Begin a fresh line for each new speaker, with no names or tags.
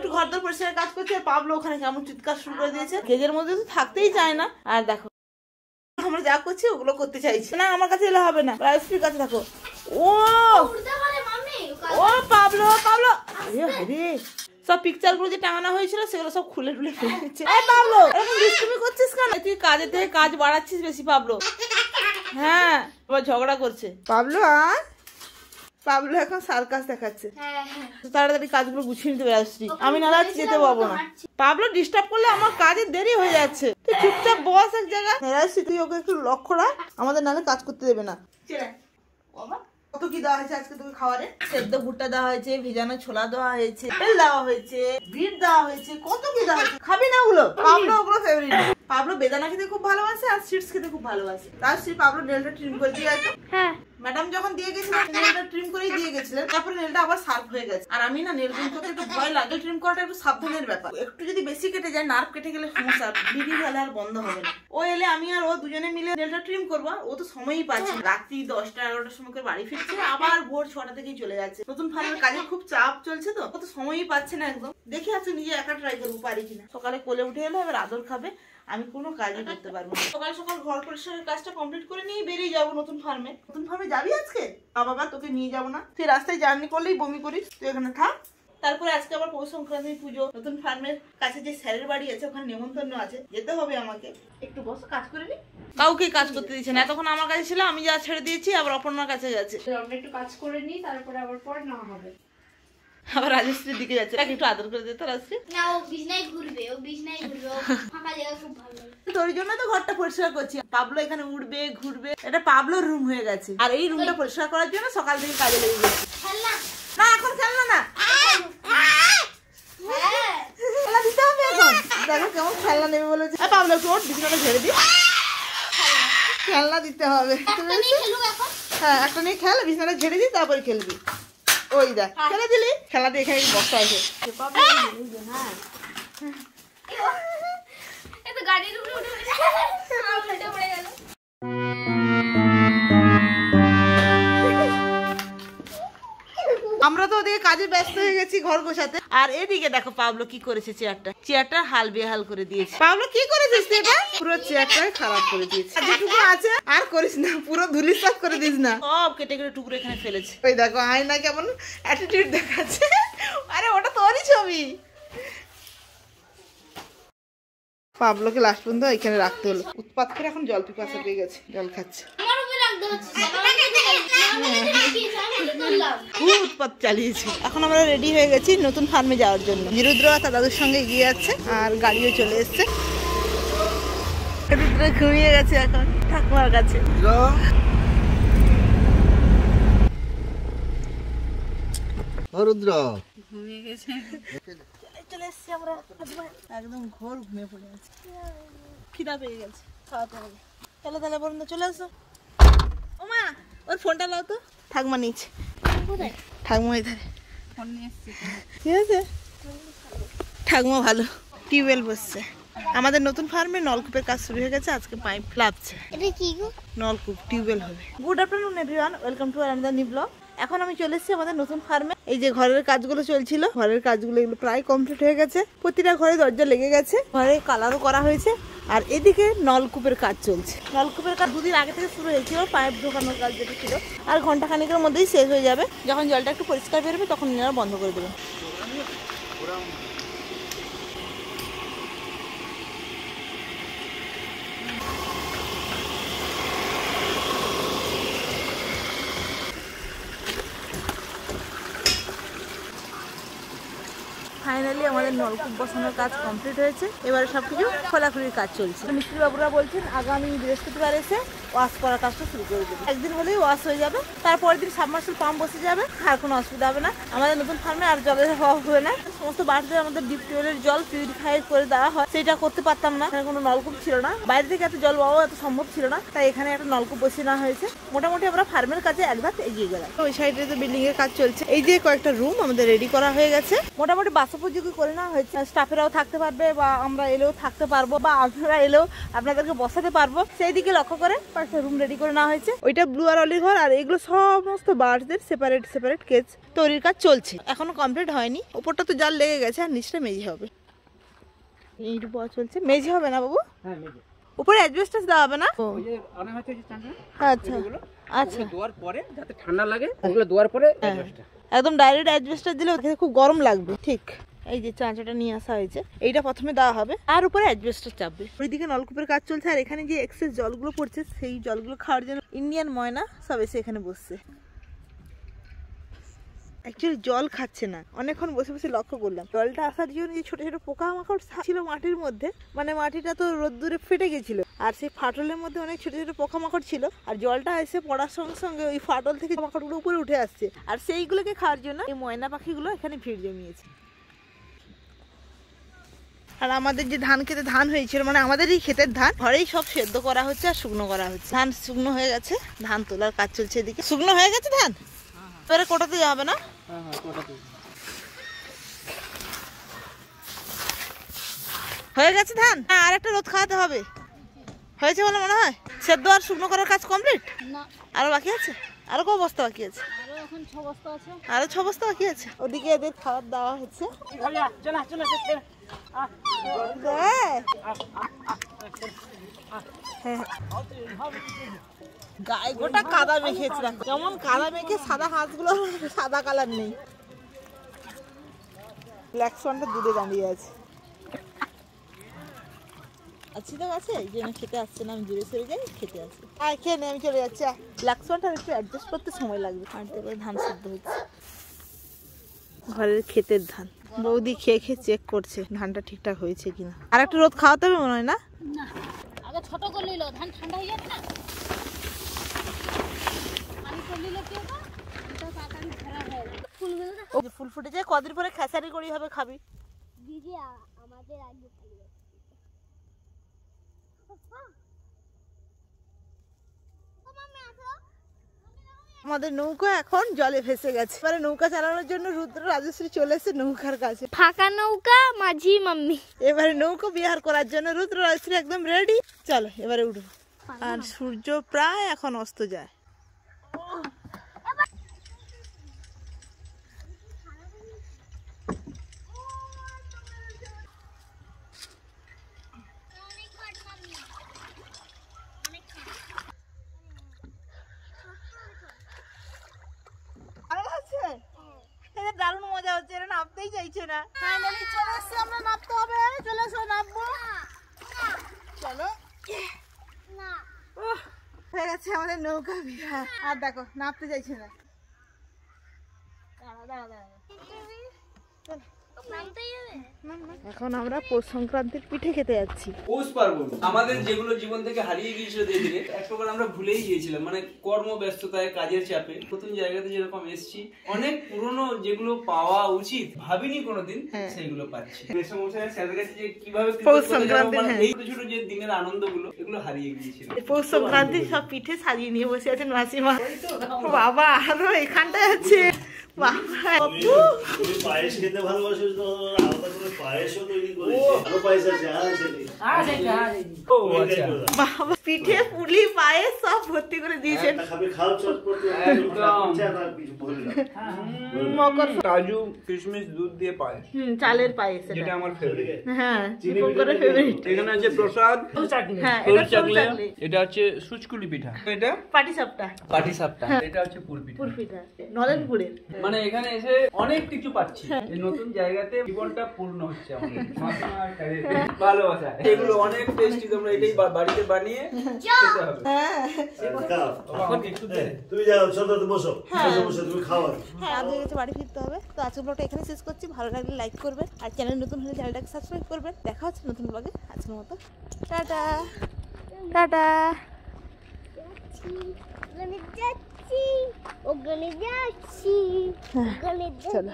একটু ঘরদোর পরিষ্কার কাজ করছে, আর পাবলো ওখানে কেমন চিৎকার শুরু করে দিয়েছে। কেজের মধ্যে তো থাকতেই চায় না। আর দেখো আমরা যা করছি ওগুলো করতে চাইছি না, আমার কাছে এলে হবে না, রাজশ্রীর কাছে থাকো। ও ও পাবলো পাবলো, সব পিকচার গুলো যে টাঙানো হয়েছিল সেগুলো সব খুলে টুলে ফেলে দিচ্ছে। পাবলো এরকম দুষ্টুমি করছিস কেন? তুই কাজের থেকে কাজ বাড়াচ্ছিস বেশি পাবলো। হ্যাঁ এবার ঝগড়া করছে পাবলো। আর পাবলো এখন সার্কাস দেখাচ্ছে। তাড়াতাড়ি কাজগুলো গুছিয়ে নিতে পারছি, আমি না যেতে পারবো না। পাবলো ডিস্টার্ব করলে আমার কাজের দেরি হয়ে যাচ্ছে। তুই চুপচাপ বস এক জায়গায়। তুই ওকে একটু লক্ষ্য রাখ, আমাদের নাহলে কাজ করতে দেবে না। কত কি দেওয়া হয়েছে আজকে তোকে খাবারে? সেদ্ধ ভুট্টা দেওয়া হয়েছে, ভিজানো ছোলা দেওয়া হয়েছে, তেল দেওয়া হয়েছে, বিট দেওয়া হয়েছে, কত কি দেওয়া হয়েছে। খাবি না ওগুলো? পাবলো ওগুলো ফেভারিট। পাবলো বেদানা খেতে খুব ভালোবাসে আর সিডস খেতে খুব ভালোবাসে। তার সেই পাবলো নেলটা ট্রিম করে দিয়ে গেছে। হ্যাঁ ম্যাডাম যখন দিয়ে গেছিলেন নেলটা ট্রিম করেই দিয়ে গেছিলেন, তারপরে নেলটা আবার শার্প হয়ে গেছে। আর আমি না নেল ট্রিম করতে একটু ভয় লাগে। ট্রিম করাটা একটু সাবধানের ব্যাপার, একটু যদি বেশি কেটে যায় নার্ভ কেটে গেলে সমস্যা, বিড়ি গেলে আর বন্ধ হবে না। ও এলে আমি আর ও দুজনে মিলে নেলটা ট্রিম করবো। ও তো সময়ই পাচ্ছে, রাত্রি 10টা 11টার সময় বাড়ি ফিরছে, আবার ভোর 6টা থেকেই চলে যাচ্ছে। নতুন ফার্মের কাজে খুব চাপ চলছে তো, ও তো সময়ই পাচ্ছে না একদম। দেখি আজকে নিজে একা ট্রাই করবো পারি কিনা। সকালে কোলে উঠে এলো, এবার আদর খাবে, আমি কোনো কাজই করতে পারবো না। সকাল সকাল ঘর পরিষ্কারের কাজটা কমপ্লিট করে নিয়ে বেরিয়ে যাবো নতুন ফার্মে। নতুন ফার্মে যাবি আজকে? বাবা তোকে নিয়ে যাবো না, তুই রাস্তায় জার্নি করলেই বমি করিস, তুই এখানে থাক। তারপরে আজকে আবার পৌষ সংক্রান্তি পুজো, নতুন ফার্মের কাছে যে স্যারের বাড়ি আছে ওখানে নেমন্তন্ন আছে, যেতে হবে আমাকে। একটু বসো, কাজ করে নি। কাউকে কাজ করতে দিচ্ছে না, এতক্ষণ আমার কাছে ছিল, আমি যা ছেড়ে দিয়েছি আবার অপর্ণার কাছে যাচ্ছে।
আমরা একটু কাজ করে নি, তারপরে আবার পরে নেওয়া হবে।
আবার রাজশ্রীর দিকে যাচ্ছে, একটু আদর করে দিতে। রাজশ্রী
না, ও বিছনায় ঘুরবে, ও বিছনায় ঘুরবে, ও ফাঁকা জায়গা খুব ভালো লাগে।
তোর জন্য তো ঘরটা পরিষ্কার করছি। পাবলো এখানে উঠবে ঘুরবে, এটা পাবলোর রুম হয়ে গেছে। আর এই রুমটা পরিষ্কার করার জন্য সকাল থেকে কাজে লেগে গেছে।
খেলনা
না এখন খেলনা না, খেলনা দিতে হবে এখন। দেখো কেমন খেলনা নেবে বলেছে। পাবলো একটু ওর বিছানাটা ঝেড়ে দিই, খেলনা দিতে হবে। হ্যাঁ একটা নিয়ে খেল, বিছানাটা ঝেড়ে দিই তারপরে খেলবি। ওই দেখ খেলে দিলি, খেলা দিয়ে এখানে বস্তা আছে। আমরা তো ওদিকে কাজে ব্যস্ত হয়ে গেছি ঘর গোছাতে, আর এদিকে দেখো পাবলো কি করেছে। চেয়ারটা হাল বেহাল করে দিয়েছে। পাবলো কি করেছিস তুই? এটা পুরো চেয়ারটাই খারাপ করে দিয়েছে। যেটুকু আছে আর করিস না, পুরো ধুলিসাৎ করে দিস না, সব কেটে কেটে টুকরো এখানে ফেলেছে। ওই দেখো আয়না কেমন অ্যাটিটিউড দেখাচ্ছে। আরে ওটা তোরই ছবি। পাবলোকে লাস্ট পর্যন্ত এখানে রাখতে হলো, উৎপাত করে এখন জল পিপাসা পেয়ে গেছে, জল খাচ্ছে। খুব উৎপাত চালিয়েছি। এখন আমরা রেডি হয়ে গেছি নতুন ফার্মে যাওয়ার জন্য। নিরুদ্র তার দাদুর সঙ্গে গিয়ে যাচ্ছে, আর গাড়িও চলে এসছে। নিরুদ্র ঘুমিয়ে গেছে এখন ঠাকুমার কাছে।
রুদ্র
ঘুমিয়ে গেছে, চলে এসছি আমরা। একদম ঘোর ঘুমিয়ে পড়ে গেছে, খিদা পেয়ে গেছে, খাওয়াতে হবে। চলো তাহলে বলুন চলে আসো। ও মা ওর ফোনটা লাও তো। ঠাকুমা নিচ্ছে, ঠাকুমা এধারে ফোন নিয়ে এসছি। ঠিক আছে ঠাকুমা ভালো। টিউবওয়েল বসছে আমাদের নতুন ফার্মে। নলকূপের কাজ শুরু হয়ে গেছে, আজকে পাইপ লাগছে।
এটা কি গো?
নলকূপ টিউবওয়েল হবে। Good afternoon everyone, welcome to another new blog. এখন আমি চলে এসেছি আমাদের নতুন ফার্মে। এই যে ঘরের কাজগুলো চলছিল, ঘরের কাজগুলো এগুলো প্রায় কমপ্লিট হয়ে গেছে। প্রতিটা ঘরে দরজা লেগে গেছে, ঘরে কালারও করা হয়েছে। আর এদিকে নলকূপের কাজ চলছে। নলকূপের কাজ দুদিন আগে থেকে শুরু হয়েছিল, পাইপ ঢোকানোর কাজ যেটা ছিল। আর ঘন্টাখানিকের মধ্যেই শেষ হয়ে যাবে। যখন জলটা একটু পরিষ্কার বেরোবে তখন এনারা বন্ধ করে দেবেন। ফাইনালি আমাদের নলকূপ বসানোর কাজ কমপ্লিট হয়েছে। এবারে সবকিছু খোলাখুলির কাজ চলছে। মিস্ত্রি বাবুরা বলছেন আগামী বৃহস্পতিবার এসে ওয়াশ করার কাজটা শুরু করে দেবে। একদিন হলেই ওয়াশ হয়ে যাবে, তারপরের দিন সাবমার্সিবল পাম্প বসে যাবে, আর কোনো অসুবিধা হবে না। আমাদের নতুন ফার্মে আর জলের অভাব হবে না। সমস্ত বাড়িতে আমাদের ডিপ টিউবওয়েলের জল পিউরিফাই করে দেওয়া হয়, সেটা করতে পারতাম না, এখানে কোনো নলকূপ ছিল না। বাইরে থেকে এত জল পাওয়া এত সম্ভব ছিল না, তাই এখানে একটা নলকূপ বসিয়ে নেওয়া হয়েছে। মোটামুটি আমরা ফার্মের কাজে একধাপ এগিয়ে গেলাম। ওই সাইডে তো বিল্ডিং এর কাজ চলছে। এই যে কয়েকটা রুম আমাদের রেডি করা হয়ে গেছে। মোটামুটি বাসন বাসোপযোগী করে নেওয়া হয়েছে, স্টাফেরাও থাকতে পারবে বা আমরা এলেও থাকতে পারবো বা আপনারা এলেও আপনাদেরকে বসাতে পারবো, সেই দিকে লক্ষ্য করে পাশে রুম রেডি করে নেওয়া হয়েছে। ওইটা ব্লু আর অলির ঘর, আর এগুলো সমস্ত বার্ডসদের সেপারেট সেপারেট কেজ তৈরির কাজ চলছে, এখনো কমপ্লিট হয়নি। উপরটা তো জাল লেগে গেছে আর নিচটা মেঝে হবে, এইটুকু চলছে। মেঝে হবে না বাবু?
হ্যাঁ মেঝে।
উপরে অ্যাডজাস্টাস দেওয়া হবে না?
ওই যে আনা হচ্ছে যে চাঁদা,
আচ্ছা আচ্ছা,
দোয়ার পরে যাতে ঠান্ডা লাগে ওগুলো দোয়ার পরে অ্যাডজাস্টটা।
একদম ডাইরেক্ট অ্যাডজাস্টার দিলে ওখানে খুব গরম লাগবে। ঠিক, এই যে চাঁচাটা নিয়ে আসা হয়েছে, এইটা প্রথমে দেওয়া হবে আর উপরে অ্যাডজাস্টার চাপবে। ওইদিকে নলকূপের কাজ চলছে আর এখানে যে এক্সেস জলগুলো পড়ছে সেই জলগুলো খাওয়ার জন্য ইন্ডিয়ান ময়না সব এসে এখানে বসছে। অ্যাকচুয়ালি জল খাচ্ছে না, অনেকক্ষণ বসে বসে লক্ষ্য করলাম জলটা আসার জন্য যে ছোট ছোট পোকামাকড় ছিল মাটির মধ্যে, মানে মাটিটা তো রোদ্দুরে ফেটে গেছিল আর সেই ফাটলের মধ্যে অনেক ছোট ছোট পোকামাকড় ছিল, আর জলটা এসে পড়ার সঙ্গে সঙ্গে ওই ফাটল থেকে পোকামাকড়গুলো উপরে উঠে আসছে আর সেইগুলোকে খাওয়ার জন্য এই ময়না পাখিগুলো এখানে ভিড় জমিয়েছে। আর আমাদের যে ধান খেতে ধান হয়েছিল, মানে আমাদের এই ক্ষেতের ধান ঘরেই সব সেদ্ধ করা হচ্ছে আর শুকনো করা হচ্ছে। ধান শুকনো হয়ে গেছে, ধান তোলার কাজ চলছে এদিকে। শুকনো হয়ে গেছে ধান, এবারে কোটাতে যাবে না? হয়ে গেছে ধান, আর একটা রোদ খাওয়াতে হবে। হয়েছে বলে মনে হয়? সেদ্ধ আর শুকনো করার কাজ কমপ্লিট?
না,
আরো বাকি আছে? আরো কত বস্তা বাকি আছে?
আরো এখন 6 বস্তা আছে।
আরো 6 বস্তা বাকি আছে। ওদিকে এদের খাবার দেওয়া হচ্ছে। গায়ে গোটা কাদা মেখেছে, কেমন কাদা মেখে সাদা হাঁসগুলো সাদা কালার নেই। ব্ল্যাক সোয়ানটা দুধে দাঁড়িয়ে আছে। আচ্ছা তো আছে এই জন্য খেতে আসছে না, আমি জুড়ে সরে যাই খেতে আসি। আর খেয়ে নে, আমি চলে যাচ্ছি। ব্ল্যাক সোয়ানটা একটু অ্যাডজাস্ট করতে সময় লাগবে, হাঁটতে করে ধান সিদ্ধ হচ্ছে। ঘরের ক্ষেতের ধান বৌদি খেয়ে খেয়ে চেক করছে ধানটা ঠিকঠাক হয়েছে কিনা। আর একটু রোদ খাওয়াতে হবে মনে হয় না?
না, আগে ছোট করে নিল, ধান ঠান্ডা হয়ে যাবে না। পানি করে নিল কি হবে? এটা তাড়াতাড়ি খারাপ হয়ে যাবে। ফুলগুলো না
ও ফুল ফুটে যায়, কদিন পরে খেসারি করি হবে খাবি।
দিদি আমাদের আগে ফুল গেছে।
আমাদের নৌকা এখন জলে ভেসে গেছে, এবারে নৌকা চালানোর জন্য রুদ্র রাজশ্রী চলে এসে নৌকার কাছে।
ফাঁকা নৌকা, মাঝি মাম্মি।
এবারে নৌকা বিহার করার জন্য রুদ্র রাজশ্রী একদম রেডি। চলো এবারে উঠবো। আর সূর্য প্রায় এখন অস্ত যায়। দারুণ মজা হচ্ছে, এরা নামতেই চাইছে না। ফাইনালি চলে এসছে, আমরা নামতে হবে। চলে এসো, নামবো। চলো, হয়ে গেছে আমাদের নৌকা বিহার। আর দেখো নামতে চাইছে না। এখন আমরা পৌষ সংক্রান্তির পিঠে খেতে যাচ্ছি।
পৌষ পার্বণ আমাদের যেগুলো জীবন থেকে হারিয়ে গিয়েছিল ধীরে ধীরে, এক প্রকার আমরা ভুলেই গিয়েছিলাম, মানে কর্মব্যস্ততায় কাজের চাপে নতুন জায়গাতে যেরকম এসেছি, অনেক পুরনো যেগুলো পাওয়া উচিত ভাবিনি কোনোদিন, সেগুলো পাচ্ছি। মেসমশাই স্যারের কাছে যে কিভাবে
পৌষ সংক্রান্তি,
এই ছোট ছোট যে দিনের আনন্দগুলো এগুলো হারিয়ে গিয়েছিল।
পৌষ সংক্রান্তির সব পিঠে সাজিয়ে নিয়ে বসে আছেন মাসিমা। বাবা আরো এখানটায় আছে।
তুমি পায়েস খেতে ভালোবাসো তো আলাদা করে পায়েসও তৈরি করেছি। ভালো পায়েস আছে,
বাবা পিঠে পুলি পায়েস সব ভর্তি করে দিয়েছেন।
খাও চটপট।
মকর
কাজু কিশমিশ দুধ দিয়ে পায়েস,
চালের পায়েস,
যেটা আমার ফেভারিট।
হ্যাঁ করে ফেভারিট।
এখানে আছে প্রসাদ,
হ্যাঁ
ফুল
এটা
চাকলে,
চাকলি,
এটা হচ্ছে সুচকুলি পিঠা, এটা
পাটিসাপটা,
পাটিসাপটা, এটা হচ্ছে পুর পিঠা।
পুর পিঠা নলেনপুরের।
মানে এখানে এসে অনেক কিছু পাচ্ছি, এই নতুন জায়গাতে জীবনটা পূর্ণ হচ্ছে আমাদের। মাসিমা আর স্যারের ভালোবাসা, এগুলো অনেক টেস্টি। তোমরা এটাই বাড়িতে বানিয়ে খেতে হবে।
তুমি যাও, চলো বসো, বসে তুমি খাওয়া।
হ্যাঁ আজকে গেছে বাড়ি ফিরতে হবে। তো আজকের ব্লগটা এখানে শেষ করছি। ভালো লাগলে লাইক করবেন আর চ্যানেল নতুন হলে চ্যানেলটাকে সাবস্ক্রাইব করবেন। দেখা হচ্ছে নতুন ব্লগে। আজকের মতো টাটা টাটা।
ওখানে যাচ্ছি, ওখানে যাচ্ছি, ওখানে
চলো।